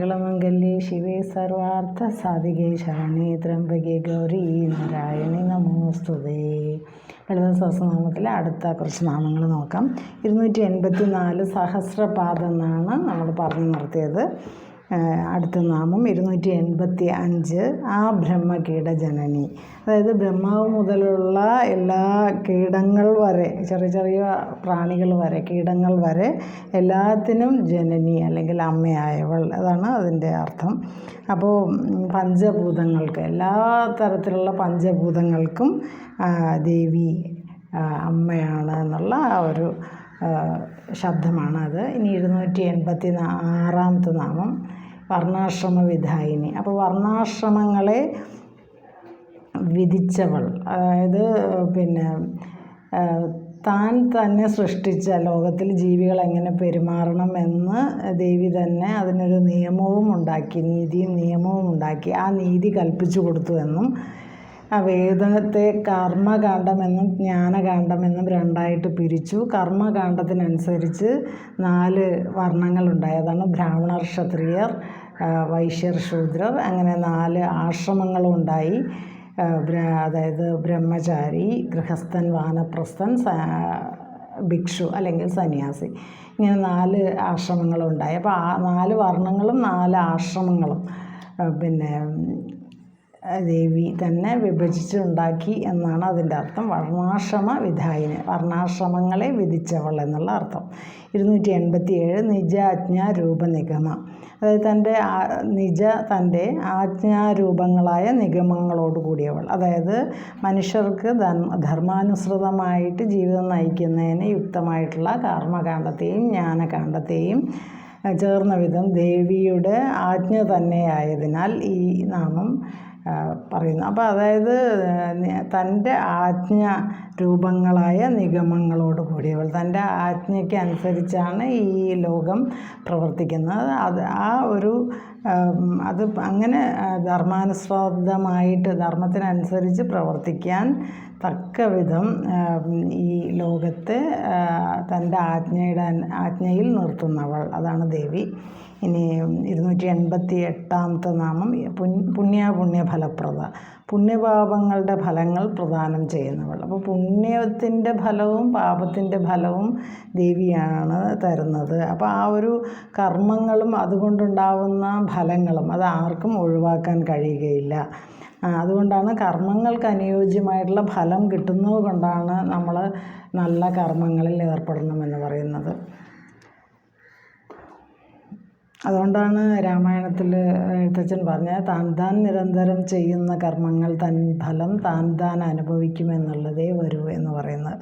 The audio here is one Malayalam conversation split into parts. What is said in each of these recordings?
സർവമംഗല്യേ ശിവേ സർവാർത്ഥസാധികേ ശരണ്യേ ത്രംബകേ ഗൗരി നാരായണി നമോസ്തുതേ. ലളിത സഹസ്രനാമത്തിലെ അടുത്ത കുറച്ച് നാമങ്ങൾ നോക്കാം. 284 സഹസ്രപാദം എന്നാണ് നമ്മൾ പറഞ്ഞു നിർത്തിയത്. അടുത്ത നാമം 285 ആ ബ്രഹ്മകീടജനനി. അതായത് ബ്രഹ്മാവ് മുതലുള്ള എല്ലാ കീടങ്ങൾ വരെ, ചെറിയ ചെറിയ പ്രാണികൾ വരെ, കീടങ്ങൾ വരെ എല്ലാത്തിനും ജനനി അല്ലെങ്കിൽ അമ്മയായവൾ, അതാണ് അതിൻ്റെ അർത്ഥം. അപ്പോൾ പഞ്ചഭൂതങ്ങൾക്ക്, എല്ലാ തരത്തിലുള്ള പഞ്ചഭൂതങ്ങൾക്കും ദേവി അമ്മയാണ് എന്നുള്ള ആ ഒരു ശബ്ദമാണ് അത്. ഇനി 286 നാമം വർണ്ണാശ്രമ വിധായിനി. അപ്പോൾ വർണ്ണാശ്രമങ്ങളെ വിധിച്ചവൾ, അതായത് താൻ തന്നെ സൃഷ്ടിച്ച ലോകത്തിൽ ജീവികൾ എങ്ങനെ പെരുമാറണം എന്ന് ദേവി തന്നെ അതിനൊരു നിയമവും ഉണ്ടാക്കി, നീതിയും നിയമവും ഉണ്ടാക്കി. ആ നീതി കൽപ്പിച്ചു കൊടുത്തു എന്നും, ആ വേദത്തെ കർമ്മകാണ്ഡമെന്നും ജ്ഞാനകാണ്ഡമെന്നും രണ്ടായിട്ട് പിരിച്ചു. കർമ്മകാണ്ഡത്തിനനുസരിച്ച് 4 വർണ്ണങ്ങളുണ്ടായി. അതാണ് ബ്രാഹ്മണർ, ക്ഷത്രിയർ, വൈശ്യർ, ശൂദ്രർ, അങ്ങനെ 4 ആശ്രമങ്ങളും ഉണ്ടായി. അതായത് ബ്രഹ്മചാരി, ഗൃഹസ്ഥൻ, വാനപ്രസ്ഥൻ, ഭിക്ഷു അല്ലെങ്കിൽ സന്യാസി, ഇങ്ങനെ 4 ആശ്രമങ്ങളുണ്ടായി. അപ്പോൾ ആ 4 വർണ്ണങ്ങളും 4 ആശ്രമങ്ങളും ദേവി തന്നെ വിഭജിച്ചുണ്ടാക്കി എന്നാണ് അതിൻ്റെ അർത്ഥം. വർണ്ണാശ്രമ വിധായിനി, വർണ്ണാശ്രമങ്ങളെ വിധിച്ചവൾ എന്നുള്ള അർത്ഥം. 287 നിജ ആജ്ഞാരൂപ നിഗമ. അതായത് തൻ്റെ ആജ്ഞാരൂപങ്ങളായ നിഗമങ്ങളോട് കൂടിയവൾ. അതായത് മനുഷ്യർക്ക് ധർമാനുസൃതമായിട്ട് ജീവിതം നയിക്കുന്നതിന് യുക്തമായിട്ടുള്ള കർമ്മകാണ്ഡത്തെയും ജ്ഞാനകാണ്ഡത്തെയും ചേർന്ന വിധം ദേവിയുടെ ആജ്ഞ തന്നെയായതിനാൽ ഈ നാമം പറയുന്നു. അപ്പോൾ അതായത് തൻ്റെ ആജ്ഞ രൂപങ്ങളായ നിഗമങ്ങളോട് കൂടിയവൾ, തൻ്റെ ആജ്ഞയ്ക്ക് അനുസരിച്ചാണ് ഈ ലോകം പ്രവർത്തിക്കുന്നത്. അത് അങ്ങനെ ധർമാനുസൃതമായിട്ട്, ധർമ്മത്തിനനുസരിച്ച് പ്രവർത്തിക്കാൻ തക്ക വിധം ഈ ലോകത്തെ തൻ്റെ ആജ്ഞയിൽ നിർത്തുന്നവൾ, അതാണ് ദേവി. ഇനി 288 നാമം പുണ്യഫലപ്രദ. പുണ്യപാപങ്ങളുടെ ഫലങ്ങൾ പ്രദാനം ചെയ്യുന്നവൾ. അപ്പോൾ പുണ്യത്തിൻ്റെ ഫലവും പാപത്തിൻ്റെ ഫലവും ദേവിയാണ് തരുന്നത്. അപ്പോൾ ആ ഒരു കർമ്മങ്ങളും അതുകൊണ്ടുണ്ടാവുന്ന ഫലങ്ങളും അത് ആർക്കും ഒഴിവാക്കാൻ കഴിയുകയില്ല. അതുകൊണ്ടാണ് കർമ്മങ്ങൾക്ക് അനുയോജ്യമായിട്ടുള്ള ഫലം കിട്ടുന്നത് കൊണ്ടാണ് നമ്മൾ നല്ല കർമ്മങ്ങളിൽ ഏർപ്പെടണമെന്ന് പറയുന്നത്. അതുകൊണ്ടാണ് രാമായണത്തിൽ എഴുത്തച്ഛൻ പറഞ്ഞത്, താൻ നിരന്തരം ചെയ്യുന്ന കർമ്മങ്ങൾ ഫലം താൻ അനുഭവിക്കുമെന്നുള്ളതേ വരൂ എന്ന് പറയുന്നത്.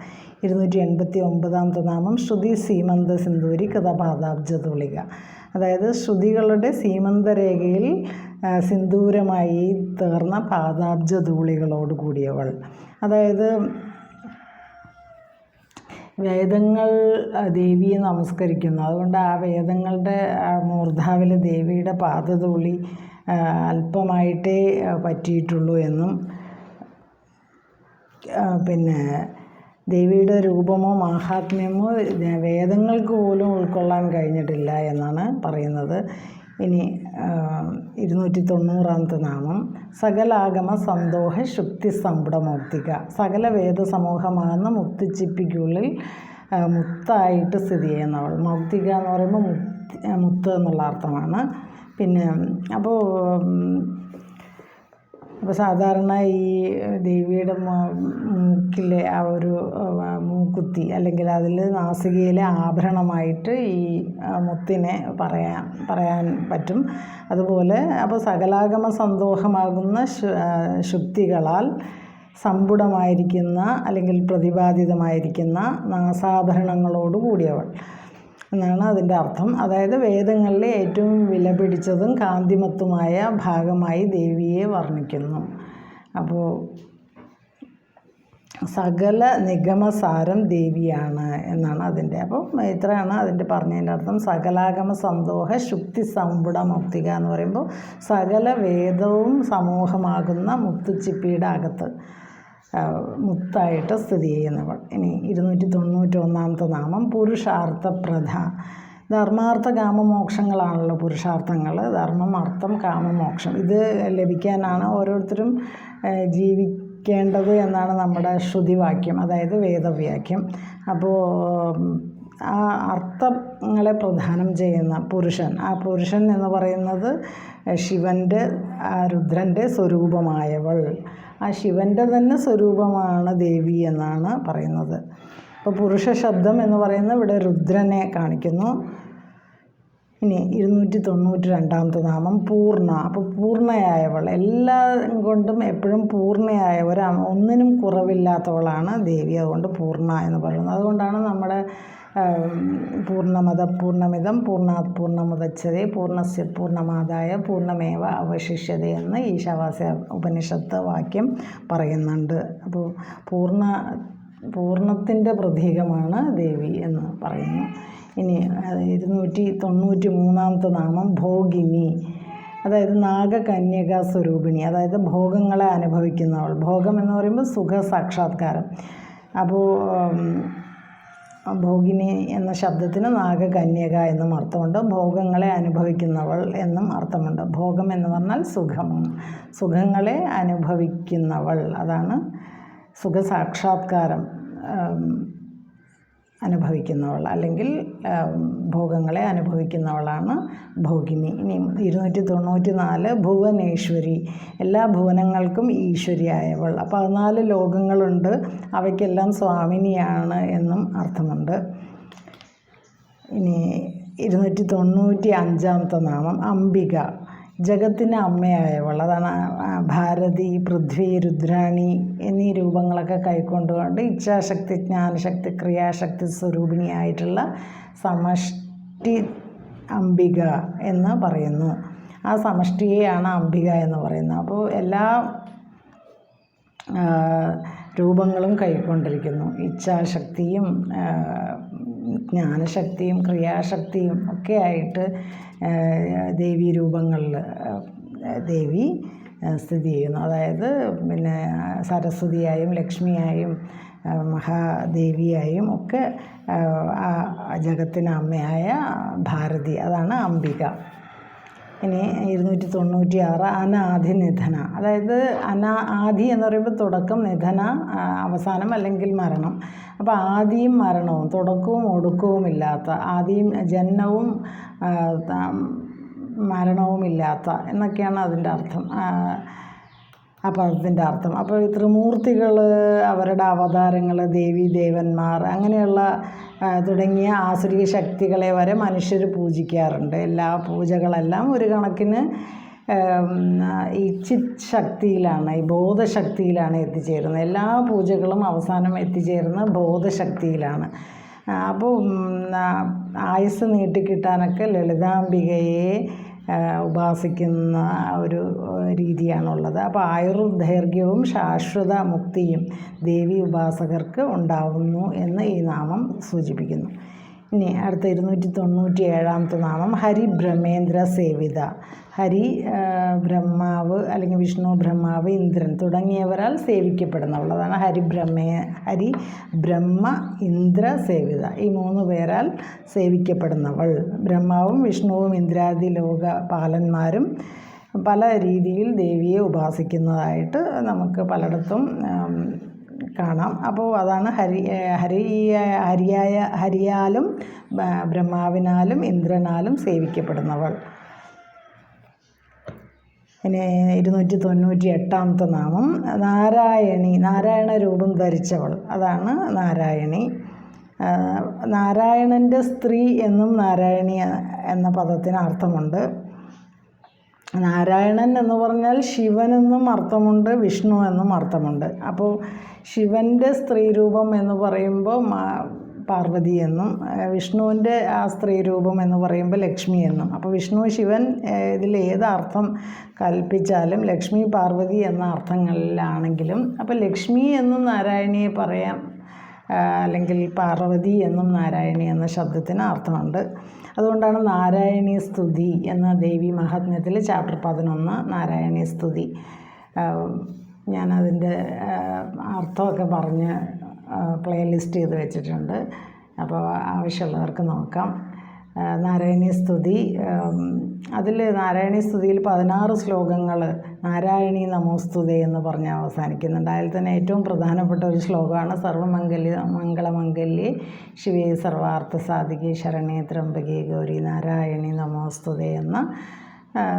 289 നാമം ശ്രുതി സീമന്ത സിന്ദൂരി കൃതപാദാബ്ജ തുളിക. അതായത് ശ്രുതികളുടെ സീമന്തരേഖയിൽ സിന്ദൂരമായി തീർന്ന പാദാബ്ജ ധൂളികളോട് കൂടിയവൾ. അതായത് വേദങ്ങൾ ദേവിയെ നമസ്കരിക്കുന്നു. അതുകൊണ്ട് ആ വേദങ്ങളുടെ മൂർധാവിൽ ദേവിയുടെ പാദധൂളി അല്പമായിട്ടേ പറ്റിയിട്ടുള്ളൂ എന്നും, ദേവിയുടെ രൂപമോ മാഹാത്മ്യമോ വേദങ്ങൾക്ക് പോലും ഉൾക്കൊള്ളാൻ കഴിഞ്ഞിട്ടില്ല എന്നാണ് പറയുന്നത്. ഇനി 290 നാമം സകലാഗമ സന്തോഷ ശുക്തി സമ്പുടമൗക്തിക. സകല വേദസമൂഹമാകുന്ന മുത്തുച്ചിപ്പിക്കുള്ളിൽ മുത്തായിട്ട് സ്ഥിതി ചെയ്യുന്നവൾ. മൗക്തിക എന്ന് പറയുമ്പോൾ മുത്ത് എന്നുള്ള അർത്ഥമാണ്. അപ്പോൾ സാധാരണ ഈ ദേവിയുടെ മൂക്കിലെ ആ ഒരു മൂക്കുത്തി അല്ലെങ്കിൽ അതിൽ നാസികയിലെ ആഭരണമായിട്ട് ഈ മുത്തിനെ പറയാൻ പറ്റും. അതുപോലെ അപ്പോൾ സകലാഗമ സന്തോഷമാകുന്ന ശുക്തികളാൽ സമ്പുടമായിരിക്കുന്ന അല്ലെങ്കിൽ പ്രതിപാദിതമായിരിക്കുന്ന നാസാഭരണങ്ങളോട് കൂടിയവൾ എന്നാണ് അതിൻ്റെ അർത്ഥം. അതായത് വേദങ്ങളിലെ ഏറ്റവും വിലപിടിച്ചതും കാന്തിമത്തുമായ ഭാഗമായി ദേവിയെ വർണ്ണിക്കുന്നു. അപ്പോൾ സകല നിഗമസാരം ദേവിയാണ് എന്നാണ് അതിൻ്റെ. അപ്പം ഇത്രയാണ് അതിൻ്റെ പറഞ്ഞതിൻ്റെ അർത്ഥം. സകലാഗമ സന്തോഷ ശുക്തി സമ്പുട മൗക്തിക എന്ന് പറയുമ്പോൾ സകല വേദവും സമൂഹമാകുന്ന മുത്തുച്ചിപ്പിയുടെ അകത്ത് മുത്തായിട്ട് സ്ഥിതി ചെയ്യുന്നവൾ. ഇനി 291 നാമം പുരുഷാർത്ഥപ്രധ. ധർമാർത്ഥ കാമമോക്ഷങ്ങളാണല്ലോ പുരുഷാർത്ഥങ്ങൾ. ധർമ്മം, അർത്ഥം, കാമമോക്ഷം. ഇത് ലഭിക്കാനാണ് ഓരോരുത്തരും ജീവിക്കേണ്ടത് എന്നാണ് നമ്മുടെ ശ്രുതിവാക്യം, അതായത് വേദവാക്യം. അപ്പോൾ ആ അർത്ഥങ്ങളെ പ്രദാനം ചെയ്യുന്ന പുരുഷൻ, ആ പുരുഷൻ എന്ന് പറയുന്നത് ശിവൻ്റെ, രുദ്രൻ്റെ സ്വരൂപമായവൾ, ആ ശിവൻ്റെ തന്നെ സ്വരൂപമാണ് ദേവി എന്നാണ് പറയുന്നത്. അപ്പോൾ പുരുഷ ശബ്ദം എന്ന് പറയുന്നത് ഇവിടെ രുദ്രനെ കാണിക്കുന്നു. ഇനി 292 നാമം പൂർണ്ണ. അപ്പോൾ പൂർണ്ണയായവൾ, എല്ലാം കൊണ്ടും എപ്പോഴും പൂർണ്ണയായവർ, ഒന്നിനും കുറവില്ലാത്തവളാണ് ദേവി. അതുകൊണ്ട് പൂർണ്ണ എന്ന് പറയുന്നത്. അതുകൊണ്ടാണ് നമ്മുടെ പൂർണ്ണമിതം പൂർണ്ണാത് പൂർണ്ണമുദച്യതേ പൂർണ്ണസ്യ പൂർണ്ണമാദായ പൂർണ്ണമേവ അവശിഷ്യതേ എന്ന് ഈശാവാസ്യ ഉപനിഷത്ത് വാക്യം പറയുന്നുണ്ട്. അപ്പോൾ പൂർണ്ണത്തിൻ്റെ പ്രതീകമാണ് ദേവി എന്ന് പറയുന്നു. ഇനി 293 നാമം ഭോഗിനി, അതായത് നാഗകന്യക സ്വരൂപിണി, അതായത് ഭോഗങ്ങളെ അനുഭവിക്കുന്നവൾ. ഭോഗം എന്ന് പറയുമ്പോൾ സുഖ സാക്ഷാത്കാരം. അപ്പോൾ ഭോഗിനി എന്ന ശബ്ദത്തിന് നാഗകന്യക എന്നും അർത്ഥമുണ്ട്. ഭോഗങ്ങളെ അനുഭവിക്കുന്നവൾ എന്നും അർത്ഥമുണ്ട്. ഭോഗം എന്ന് പറഞ്ഞാൽ സുഖമാണ്, സുഖങ്ങളെ അനുഭവിക്കുന്നവൾ, അതാണ് സുഖസാക്ഷാത്കാരം അനുഭവിക്കുന്നവൾ, അല്ലെങ്കിൽ ഭോഗങ്ങളെ അനുഭവിക്കുന്നവളാണ് ഭോഗിനി. ഇനി 294 ഭുവനേശ്വരി, എല്ലാ ഭുവനങ്ങൾക്കും ഈശ്വരിയായവൾ. അപ്പോൾ 14 ലോകങ്ങളുണ്ട്, അവയ്ക്കെല്ലാം സ്വാമിനിയാണ് എന്നും അർത്ഥമുണ്ട്. ഇനി 295 നാമം അംബിക, ജഗത്തിന് അമ്മയായവൾ. അതാണ് ഭാരതി, പൃഥ്വി, രുദ്രാണി എന്നീ രൂപങ്ങളൊക്കെ കൈക്കൊണ്ടുകൊണ്ട് ഇച്ഛാശക്തി, ജ്ഞാനശക്തി, ക്രിയാശക്തി സ്വരൂപിണിയായിട്ടുള്ള സമഷ്ടി അംബിക എന്ന് പറയുന്നു. ആ സമഷ്ടിയെയാണ് അംബിക എന്ന് പറയുന്നത്. അപ്പോൾ എല്ലാ രൂപങ്ങളും കൈക്കൊണ്ടിരിക്കുന്നു. ഇച്ഛാശക്തിയും ജ്ഞാനശക്തിയും ക്രിയാശക്തിയും ഒക്കെ ആയിട്ട് ദേവീ രൂപങ്ങളിൽ ദേവി സ്ഥിതി ചെയ്യുന്നു. അതായത് പിന്നെ സരസ്വതിയായും ലക്ഷ്മിയായും മഹാദേവിയായും ഒക്കെ ജഗത്തിന് അമ്മയായ ഭാരതി, അതാണ് അംബിക. ഇനി 296 അനാദി നിധന, അതായത് ആദി എന്ന് പറയുമ്പോൾ തുടക്കം, നിധന അവസാനം അല്ലെങ്കിൽ മരണം. അപ്പോൾ ആദിയും മരണവും തുടക്കവും ഒടുക്കവും ഇല്ലാത്ത, ആദിയും ജനനവും മരണവുമില്ലാത്ത എന്നൊക്കെയാണ് അതിൻ്റെ അർത്ഥം, ആ പദത്തിൻ്റെ അർത്ഥം. അപ്പോൾ ഈ ത്രിമൂർത്തികൾ, അവരുടെ അവതാരങ്ങൾ, ദേവി ദേവന്മാർ, അങ്ങനെയുള്ള തുടങ്ങിയ ആസുരിക ശക്തികളെ വരെ മനുഷ്യർ പൂജിക്കാറുണ്ട്. എല്ലാ പൂജകളെല്ലാം ഒരു കണക്കിന് ഈ ചിത് ശക്തിയിലാണ്, ഈ ബോധശക്തിയിലാണ് എത്തിച്ചേരുന്നത്. എല്ലാ പൂജകളും അവസാനം എത്തിച്ചേരുന്ന ബോധശക്തിയിലാണ്. അപ്പോൾ ആയുസ് നീട്ടിക്കിട്ടാനൊക്കെ ലളിതാംബികയെ ഉപാസിക്കുന്ന ഒരു രീതിയാണുള്ളത്. അപ്പോൾ ആയുർദൈർഘ്യവും ശാശ്വത മുക്തിയും ദേവി ഉപാസകർക്ക് ഉണ്ടാവുന്നു എന്ന് ഈ നാമം സൂചിപ്പിക്കുന്നു. ഇനി അടുത്ത 297 നാമം ഹരിബ്രഹ്മേന്ദ്ര സേവിത. ഹരി ബ്രഹ്മാവ് അല്ലെങ്കിൽ വിഷ്ണു, ബ്രഹ്മാവ്, ഇന്ദ്രൻ തുടങ്ങിയവരാൽ സേവിക്കപ്പെടുന്നവൾ, അതാണ് ഹരി ബ്രഹ്മ ഇന്ദ്ര സേവിത. ഈ 3 പേരാൽ സേവിക്കപ്പെടുന്നവൾ. ബ്രഹ്മാവും വിഷ്ണുവും ഇന്ദ്രാദി ലോകപാലന്മാരും പല രീതിയിൽ ദേവിയെ ഉപാസിക്കുന്നതായിട്ട് നമുക്ക് പലയിടത്തും കാണാം. അപ്പോൾ അതാണ് ഹരിയാലും ബ്രഹ്മാവിനാലും ഇന്ദ്രനാലും സേവിക്കപ്പെടുന്നവൾ. ഇനി 298 നാമം നാരായണി, നാരായണ രൂപം ധരിച്ചവൾ, അതാണ് നാരായണി. നാരായണൻ്റെ സ്ത്രീ എന്നും നാരായണി എന്ന പദത്തിന് അർത്ഥമുണ്ട്. നാരായണൻ എന്ന് പറഞ്ഞാൽ ശിവനെന്നും അർത്ഥമുണ്ട്, വിഷ്ണു എന്നും അർത്ഥമുണ്ട്. അപ്പോൾ ശിവൻ്റെ സ്ത്രീരൂപം എന്ന് പറയുമ്പോൾ പാർവതി എന്നും, വിഷ്ണുവിൻ്റെ ആ സ്ത്രീരൂപം എന്ന് പറയുമ്പോൾ ലക്ഷ്മി എന്നും. അപ്പോൾ വിഷ്ണു ശിവൻ ഇതിൽ ഏത് അർത്ഥം കൽപ്പിച്ചാലും ലക്ഷ്മി പാർവതി എന്ന അർത്ഥങ്ങളിലാണെങ്കിലും അപ്പോൾ ലക്ഷ്മി എന്നും നാരായണിയെ പറയാം, അല്ലെങ്കിൽ പാർവതി എന്നും നാരായണി എന്ന ശബ്ദത്തിന് അർത്ഥമുണ്ട്. അതുകൊണ്ടാണ് നാരായണീ സ്തുതി എന്ന ദേവി മഹാത്മ്യത്തിൽ ചാപ്റ്റർ 11 നാരായണീ സ്തുതി. ഞാനതിൻ്റെ അർത്ഥമൊക്കെ പറഞ്ഞ് പ്ലേലിസ്റ്റ് ചെയ്ത് വെച്ചിട്ടുണ്ട്. അപ്പോൾ ആവശ്യമുള്ളവർക്ക് നോക്കാം. നാരായണീയ സ്തുതി. അതിൽ നാരായണീയ സ്തുതിയിൽ 16 ശ്ലോകങ്ങൾ നാരായണീ നമോസ്തുതേ എന്ന് പറഞ്ഞ് അവസാനിക്കുന്നുണ്ട്. അതിൽ തന്നെ ഏറ്റവും പ്രധാനപ്പെട്ട ഒരു ശ്ലോകമാണ് മംഗളമംഗല്യേ ശിവേ സർവാർത്ഥ സാധികേ ശരണേ ത്രംബകേ ഗൗരി നാരായണീ നമോസ്തുതേ എന്ന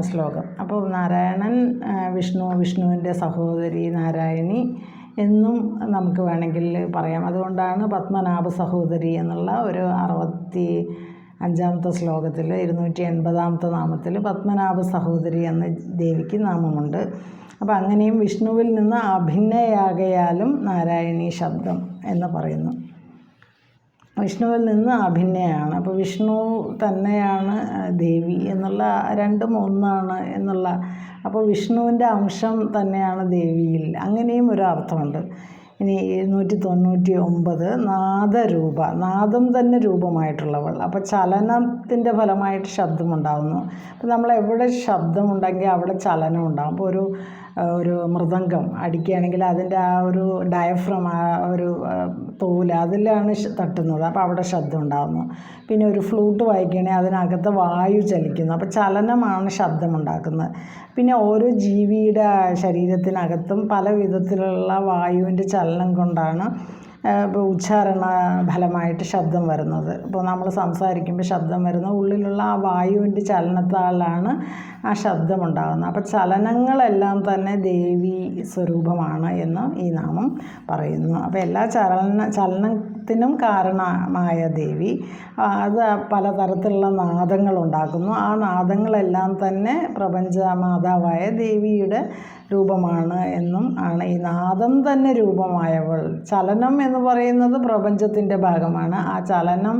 ശ്ലോകം. അപ്പോൾ നാരായണൻ വിഷ്ണുവിൻ്റെ സഹോദരി നാരായണി എന്നും നമുക്ക് വേണമെങ്കിൽ പറയാം. അതുകൊണ്ടാണ് പത്മനാഭ സഹോദരി എന്നുള്ള ഒരു 65-ാമത്തെ ശ്ലോകത്തിൽ 280-ാമത്തെ നാമത്തിൽ പത്മനാഭ സഹോദരി എന്ന ദേവിക്ക് നാമമുണ്ട്. അപ്പോൾ അങ്ങനെയും വിഷ്ണുവിൽ നിന്ന് അഭിന്നയാകയാലും നാരായണീ ശബ്ദം എന്ന് പറയുന്നു. വിഷ്ണുവിൽ നിന്ന് അഭിന്നയാണ്. അപ്പോൾ വിഷ്ണു തന്നെയാണ് ദേവി എന്നുള്ള രണ്ടും ഒന്നാണ് എന്നുള്ള, അപ്പോൾ വിഷ്ണുവിൻ്റെ അംശം തന്നെയാണ് ദേവിയിൽ, അങ്ങനെയും ഒരു അർത്ഥമുണ്ട്. ഇനി 799 നാദരൂപ, നാദം തന്നെ രൂപമായിട്ടുള്ളവൾ. അപ്പോൾ ചലനത്തിൻ്റെ ഫലമായിട്ട് ശബ്ദമുണ്ടാകുന്നു. അപ്പോൾ നമ്മൾ എവിടെ ശബ്ദമുണ്ടെങ്കിൽ അവിടെ ചലനം ഉണ്ടാകും. അപ്പോൾ ഒരു മൃദംഗം അടിക്കുകയാണെങ്കിൽ അതിൻ്റെ ആ ഒരു ഡയഫ്രം, ആ ഒരു തോല്, അതിലാണ് തട്ടുന്നത്. അപ്പോൾ അവിടെ ശബ്ദം ഉണ്ടാകുന്നു. പിന്നെ ഒരു ഫ്ലൂട്ട് വായിക്കുകയാണെങ്കിൽ അതിനകത്ത് വായു ചലിക്കുന്നു. അപ്പോൾ ചലനമാണ് ശബ്ദമുണ്ടാക്കുന്നത്. പിന്നെ ഓരോ ജീവിയുടെ ശരീരത്തിനകത്തും പല വിധത്തിലുള്ള വായുവിൻ്റെ ചലനം കൊണ്ടാണ് ഇപ്പോൾ ഉച്ചാരണ ഫലമായിട്ട് ശബ്ദം വരുന്നത്. ഇപ്പോൾ നമ്മൾ സംസാരിക്കുമ്പോൾ ശബ്ദം വരുന്നത് ഉള്ളിലുള്ള ആ വായുവിൻ്റെ ചലനത്താലാണ് ആ ശബ്ദമുണ്ടാകുന്നത്. അപ്പോൾ ചലനങ്ങളെല്ലാം തന്നെ ദേവി സ്വരൂപമാണ് എന്ന് ഈ നാമം പറയുന്നു. അപ്പോൾ എല്ലാ ചലനത്തിനും കാരണമായ ദേവി അത് പലതരത്തിലുള്ള നാദങ്ങൾ ഉണ്ടാക്കുന്നു. ആ നാദങ്ങളെല്ലാം തന്നെ പ്രപഞ്ച മാതാവായ ദേവിയുടെ രൂപമാണ് എന്നും ആണ്. ഈ നാദം തന്നെ രൂപമായവൾ, ചലനം എന്ന് പറയുന്നത് പ്രപഞ്ചത്തിൻ്റെ ഭാഗമാണ്. ആ ചലനം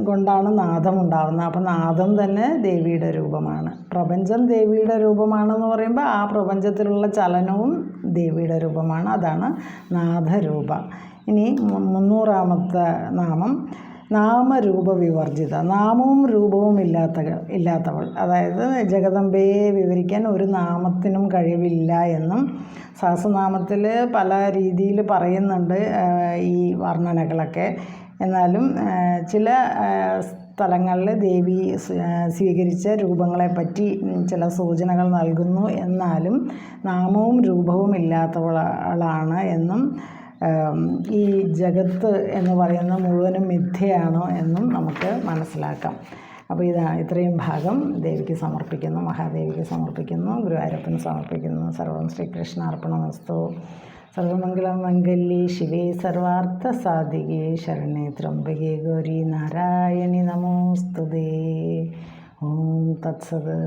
കൊണ്ടാണ് നാദം ഉണ്ടാകുന്നത്. അപ്പോൾ നാദം തന്നെ ദേവിയുടെ രൂപമാണ്. പ്രപഞ്ചം ദേവിയുടെ രൂപമാണെന്ന് പറയുമ്പോൾ ആ പ്രപഞ്ചത്തിലുള്ള ചലനവും ദേവിയുടെ രൂപമാണ്. അതാണ് നാദരൂപ. ഇനി 300-ാമത്തെ നാമം നാമരൂപ വിവർജിത, നാമവും രൂപവും ഇല്ലാത്തവൾ. അതായത് ജഗദംബയെ വിവരിക്കാൻ ഒരു നാമത്തിനും കഴിവില്ല എന്നും സഹസ്രനാമത്തിൽ പല രീതിയിൽ പറയുന്നുണ്ട് ഈ വർണ്ണനകളൊക്കെ. എന്നാലും ചില സ്ഥലങ്ങളിൽ ദേവി സ്വീകരിച്ച രൂപങ്ങളെപ്പറ്റി ചില സൂചനകൾ നൽകുന്നു. എന്നാലും നാമവും രൂപവും ഇല്ലാത്തവളാണ് എന്നും ഈ ജഗത്ത് എന്ന് പറയുന്ന മുഴുവനും മിഥ്യയാണോ എന്നും നമുക്ക് മനസ്സിലാക്കാം. അപ്പോൾ ഇത്രയും ഭാഗം ദേവിക്ക് സമർപ്പിക്കുന്നു, മഹാദേവിക്ക് സമർപ്പിക്കുന്നു, ഗുരുവായൂരപ്പന് സമർപ്പിക്കുന്നു. സർവം ശ്രീകൃഷ്ണാർപ്പണമസ്തു. സർവമംഗളം മംഗല്യേ ശിവേ സർവാർത്ഥ സാധികേ ശരണേ ത്രംബകേ ഗൗരി നാരായണി നമോസ്തുതേ. ഓം തത്സത്.